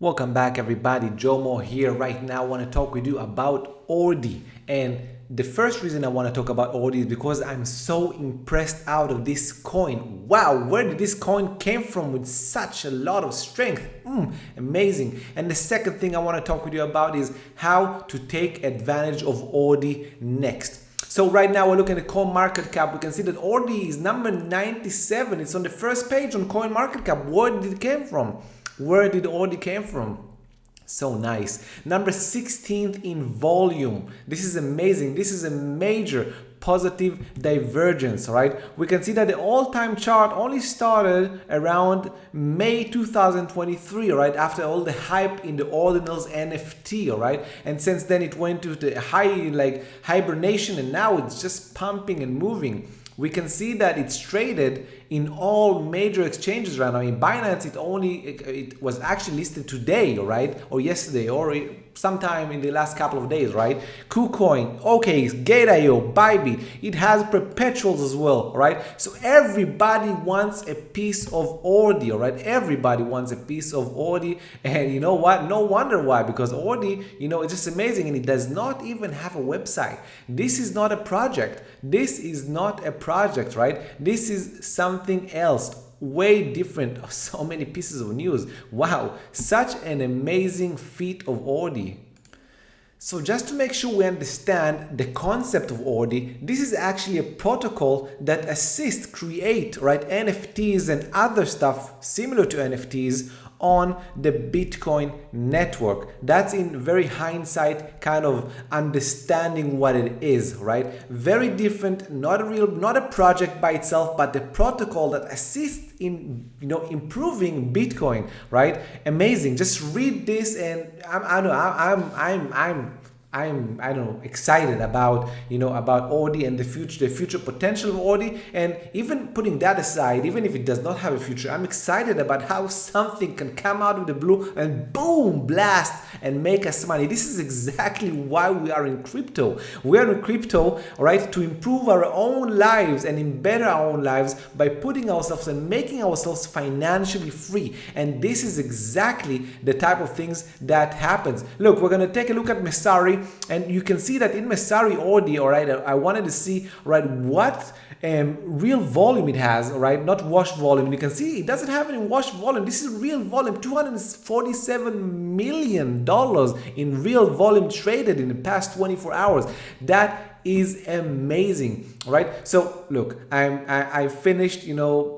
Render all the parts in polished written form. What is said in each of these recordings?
Welcome back everybody, Jomo here. Right now I want to talk with you about ORDI, and the first reason I want to talk about ORDI is because I'm so impressed out of this coin. Wow, where did this coin came from with such a lot of strength? Amazing. And the second thing I want to talk with you about is how to take advantage of ORDI next. So right now we're looking at CoinMarketCap. We can see that ORDI is number 97. It's on the first page on CoinMarketCap. Where did it came from? Where did ORDI came from? So nice. Number 16th in volume. This is amazing. This is a major positive divergence, right? We can see that the all-time chart only started around May 2023, right? After all the hype in the Ordinals NFT, all right? And since then it went to the hibernation, and now it's just pumping and moving. We can see that it's traded in all major exchanges right now. In Binance, it was actually listed today, right? Or yesterday, or sometime in the last couple of days, right? KuCoin, OKX, Gate.io, Bybit. It has perpetuals as well, right? So everybody wants a piece of ORDI, right? Everybody wants a piece of ORDI, and you know what? No wonder why, because ORDI, it's just amazing, and it does not even have a website. This is not a project. This is not a project, right? This is something else, way different. So many pieces of news. Wow, such an amazing feat of ORDI. So just to make sure we understand the concept of ORDI, this is actually a protocol that assists create, right, NFTs and other stuff similar to NFTs on the Bitcoin network. That's in very hindsight kind of understanding what it is, right? Very different, not a project by itself, but the protocol that assists in improving Bitcoin, right? Amazing. Just read this, and I'm excited about about ORDI and the future potential of ORDI. And even putting that aside, even if it does not have a future, I'm excited about how something can come out of the blue and boom, blast and make us money. This is exactly why we are in crypto. We are in crypto, right, to improve our own lives and embed our own lives by putting ourselves and making ourselves financially free. And this is exactly the type of things that happens. Look, we're going to take a look at Messari. And you can see that in Messari ORDI, all right, I wanted to see, right, what real volume it has, right, not wash volume. You can see it doesn't have any wash volume. This is real volume, $247 million in real volume traded in the past 24 hours. That is amazing, right? So look, I finished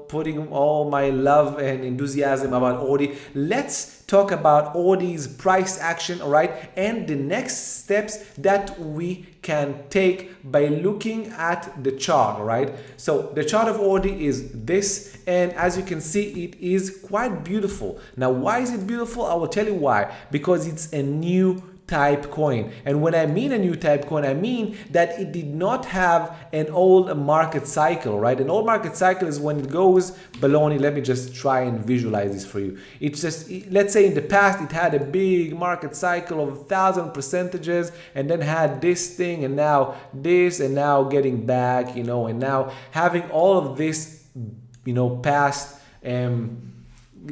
putting all my love and enthusiasm about ORDI. Let's talk about ORDI's price action, all right, and the next steps that we can take by looking at the chart, all right? So the chart of ORDI is this, and as you can see, it is quite beautiful. Now, why is it beautiful? I will tell you why. Because it's a new type coin. And when I mean a new type coin, I mean that it did not have an old market cycle, right? An old market cycle is when it goes baloney. Let me just try and visualize this for you. It's just, let's say in the past, it had a big market cycle of 1,000%, and then had this thing, and now this, and now getting back, and now having all of this, past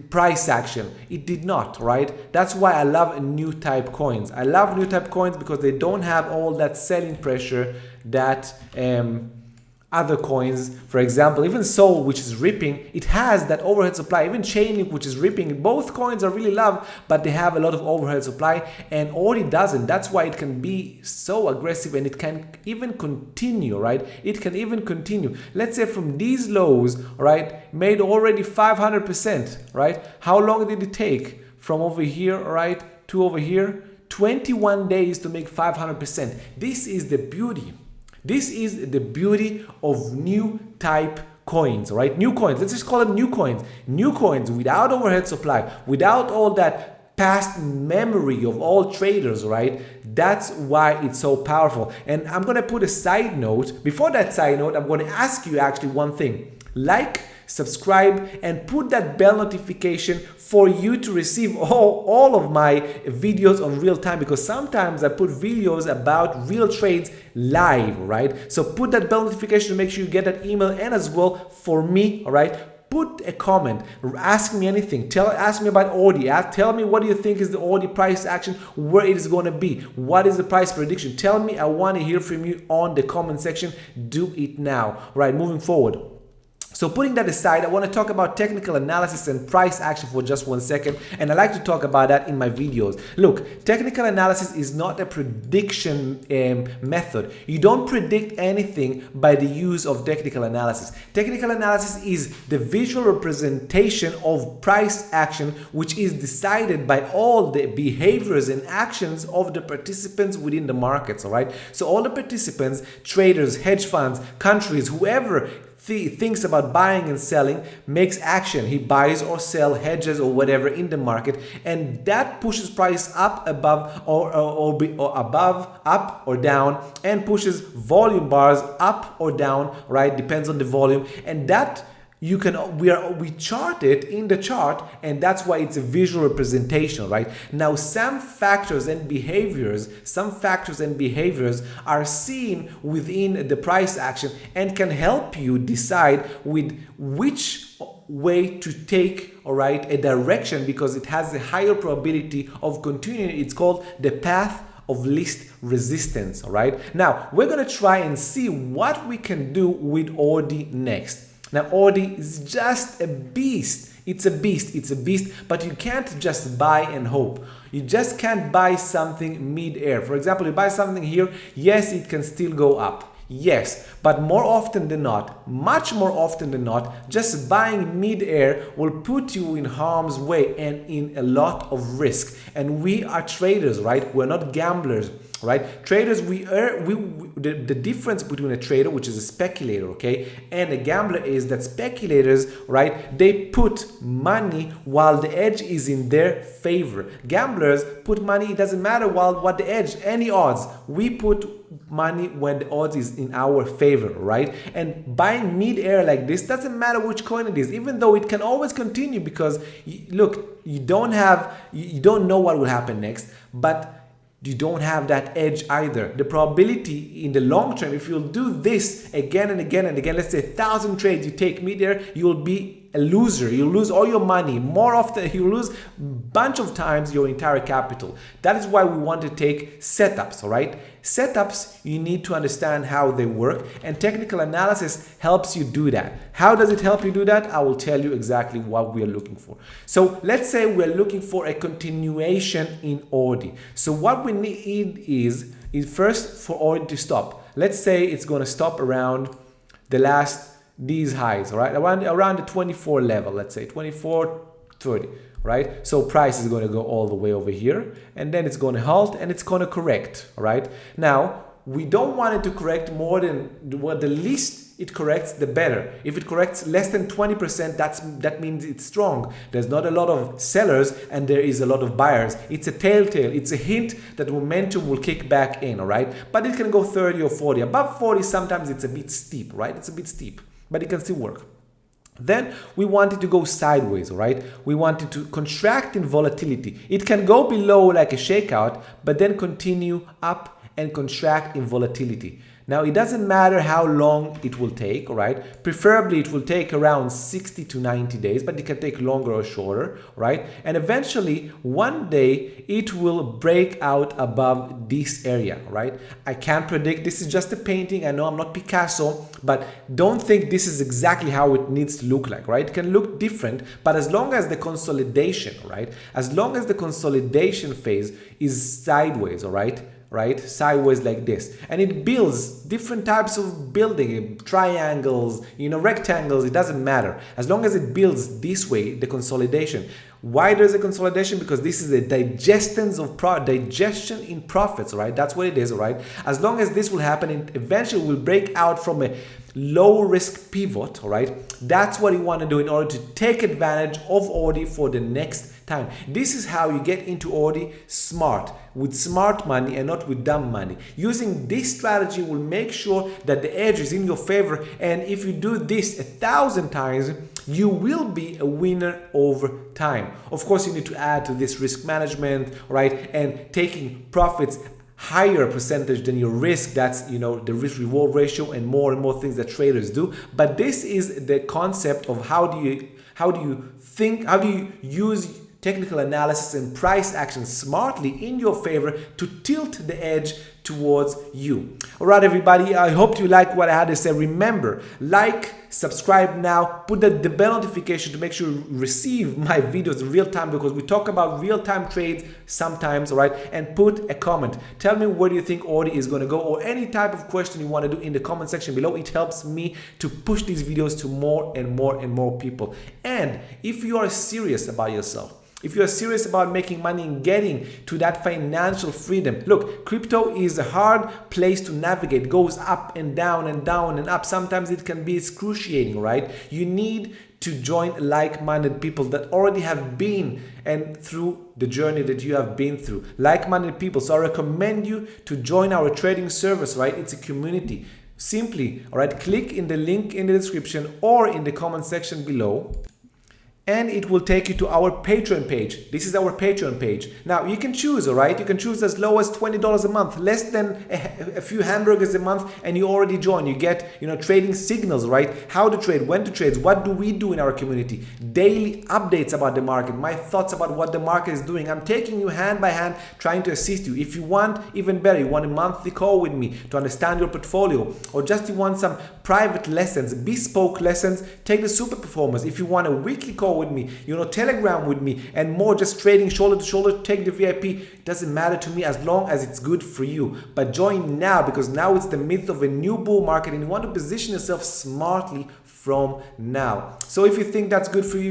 price action. It did not, right? That's why I love new type coins. I love new type coins because they don't have all that selling pressure that other coins, for example, even Sol, which is ripping, it has that overhead supply. Even Chainlink, which is ripping, both coins are really loved, but they have a lot of overhead supply, and ORDI doesn't. That's why it can be so aggressive, and it can even continue, right? It can even continue. Let's say from these lows, right, made already 500%, right? How long did it take from over here, right, to over here? 21 days to make 500%. This is the beauty. This is the beauty of new type coins, right? New coins. Let's just call them new coins. New coins without overhead supply, without all that past memory of all traders, right? That's why it's so powerful. And I'm going to put a side note. Before that side note, I'm going to ask you actually one thing. Like, subscribe, and put that bell notification for you to receive all of my videos on real time, because sometimes I put videos about real trades live, right? So put that bell notification to make sure you get that email, and as well for me, all right, put a comment, ask me anything, ask me about ORDI, tell me what do you think is the ORDI price action, where it is going to be, what is the price prediction. Tell me, I want to hear from you on the comment section. Do it now. Right, moving forward. So putting that aside, I want to talk about technical analysis and price action for just 1 second, and I like to talk about that in my videos. Look, technical analysis is not a prediction method. You don't predict anything by the use of technical analysis. Technical analysis is the visual representation of price action, which is decided by all the behaviors and actions of the participants within the markets, all right? So all the participants, traders, hedge funds, countries, whoever thinks about buying and selling, makes action. He buys or sells, hedges or whatever in the market, and that pushes price up, above or above, up or down, and pushes volume bars up or down, right? Depends on the volume, and that we chart it in the chart, and that's why it's a visual representation, right? Now, some factors and behaviors are seen within the price action and can help you decide with which way to take, all right, a direction, because it has a higher probability of continuing. It's called the path of least resistance, all right? Now, we're gonna try and see what we can do with ORDI next. Now, ORDI is just a beast. It's a beast, but you can't just buy and hope. You just can't buy something mid-air. For example, you buy something here, yes, it can still go up. Yes, but more often than not, much more often than not, just buying mid-air will put you in harm's way and in a lot of risk. And we are traders, right? We're not gamblers, right? Traders, the difference between a trader, which is a speculator, okay, and a gambler is that speculators, right, they put money while the edge is in their favor. Gamblers put money, it doesn't matter what the edge, any odds. We put money when the odds is in our favor, right? And buying mid-air like this, doesn't matter which coin it is, even though it can always continue, because look, you don't know what will happen next, but you don't have that edge either. The probability in the long term, if you'll do this again and again and again, let's say 1,000 trades you take mid-air, you'll be a loser. You'll lose all your money. More often, you lose a bunch of times your entire capital. That is why we want to take setups, all right? Setups, you need to understand how they work, and technical analysis helps you do that. How does it help you do that? I will tell you exactly what we are looking for. So let's say we're looking for a continuation in ORDI. So what we need is first for ORDI to stop. Let's say it's going to stop around these highs, all right, around the 24 level, let's say 24.30, right? So price is going to go all the way over here, and then it's going to halt and it's going to correct, all right? Now, we don't want it to correct more than the least it corrects, the better. If it corrects less than 20%, that means it's strong. There's not a lot of sellers and there is a lot of buyers. It's a telltale. It's a hint that momentum will kick back in, all right? But it can go 30 or 40. Above 40, sometimes it's a bit steep, right? It's a bit steep, but it can still work. Then we want it to go sideways, all right? We want it to contract in volatility. It can go below like a shakeout, but then continue up and contract in volatility. Now, it doesn't matter how long it will take, all right? Preferably, it will take around 60 to 90 days, but it can take longer or shorter, right? And eventually, one day, it will break out above this area, right? I can't predict. This is just a painting. I know I'm not Picasso, but don't think this is exactly how it needs to look like, right? It can look different, but as long as the consolidation, right? As long as the consolidation phase is sideways, all right? Sideways like this, and it builds different types of building, triangles, rectangles, it doesn't matter. As long as it builds this way, the consolidation. Why there's a consolidation? Because this is a digestion in profits, right? That's what it is, right? As long as this will happen, it eventually will break out from a low risk pivot, all right? That's what you want to do in order to take advantage of ORDI for the next time. This is how you get into ORDI smart, with smart money and not with dumb money. Using this strategy will make sure that the edge is in your favor, and if you do this 1,000 times, you will be a winner over time. Of course, you need to add to this risk management, right? And taking profits higher percentage than your risk. That's, you know, the risk reward ratio and more things that traders do. But this is the concept of how do you use technical analysis and price action smartly in your favor to tilt the edge towards you. All right, everybody, I hope you like what I had to say. Remember, like, subscribe now, put the bell notification to make sure you receive my videos in real time, because we talk about real-time trades sometimes, all right? And put a comment. Tell me where do you think ORDI is going to go, or any type of question you want to do in the comment section below. It helps me to push these videos to more and more people. And if you are serious about yourself, if you are serious about making money and getting to that financial freedom, look, crypto is a hard place to navigate. It goes up and down and down and up. Sometimes it can be excruciating, right? You need to join like-minded people that already have been and through the journey that you have been through. Like-minded people. So I recommend you to join our trading service, right? It's a community. Simply, all right, click in the link in the description or in the comment section below, and it will take you to our Patreon page. This is our Patreon page. Now you can choose, all right? You can choose as low as $20 a month, less than a few hamburgers a month, and you already join. You get, you know, trading signals, right? How to trade, when to trade, what do we do in our community? Daily updates about the market, my thoughts about what the market is doing. I'm taking you hand by hand, trying to assist you. If you want even better, you want a monthly call with me to understand your portfolio, or just you want some private lessons, bespoke lessons, take the super performers. If you want a weekly call with me, you know, Telegram with me, and more just trading shoulder to shoulder, take the VIP. It doesn't matter to me as long as it's good for you. But join now, because now it's the midst of a new bull market and you want to position yourself smartly from now. So if you think that's good for you,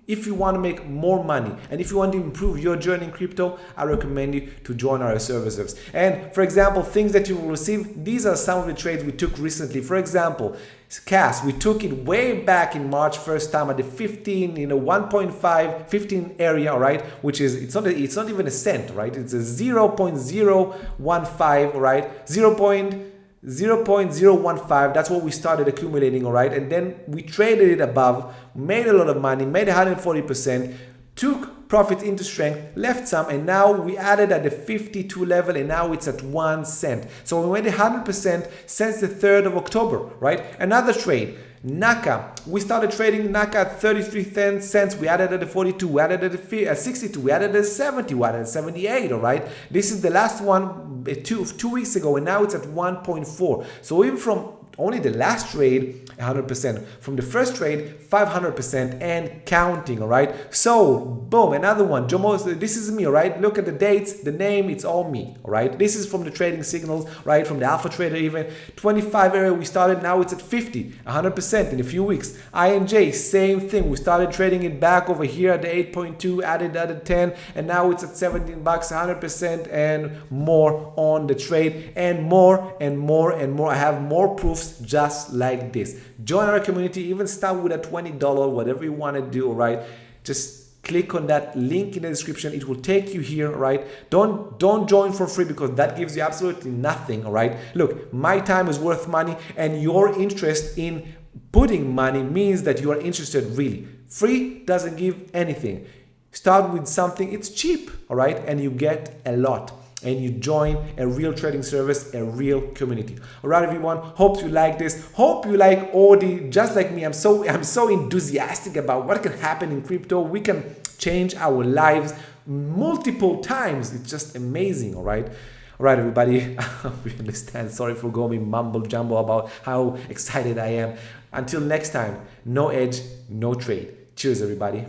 if you want to make more money and if you want to improve your journey in crypto, I recommend you to join our services. And for example, things that you will receive, these are some of the trades we took recently. For example, CAS, we took it way back in March, first time at the 15, 1.5, 15 area, all right, which is, it's not even a cent, right? It's a 0.015, right? 0.015, that's what we started accumulating, all right? And then we traded it above, made a lot of money, made 140%, took profits into strength, left some, and now we added at the 52 level, and now it's at 1 cent. So we went 100% since the 3rd of October, right? Another trade, NACA. We started trading NACA at 33 cents. We added at the 42, we added at the 62, we added at the 70, we added at 78, all right? This is the last one two weeks ago, and now it's at 1.4. So even from only the last trade, 100%. From the first trade, 500% and counting, all right? So, boom, another one. This is me, all right? Look at the dates, the name, it's all me, all right? This is from the trading signals, right? From the alpha trader even. 25 area we started, now it's at 50, 100% in a few weeks. INJ, same thing. We started trading it back over here at the 8.2, added at 10, and now it's at 17 bucks, 100% and more on the trade, and more and more and more. I have more proofs just like this. Join our community, even start with a $20, whatever you want to do, all right? Just click on that link in the description. It will take you here, right? Don't join for free, because that gives you absolutely nothing, all right? Look, my time is worth money, and your interest in putting money means that you are interested really. Free doesn't give anything. Start with something, it's cheap, all right? And you get a lot. And you join a real trading service, a real community. All right, everyone. Hope you like this. Hope you like ORDI, just like me. I'm so enthusiastic about what can happen in crypto. We can change our lives multiple times. It's just amazing. All right. All right, everybody. We understand. Sorry for going mumble jumble about how excited I am. Until next time, no edge, no trade. Cheers, everybody.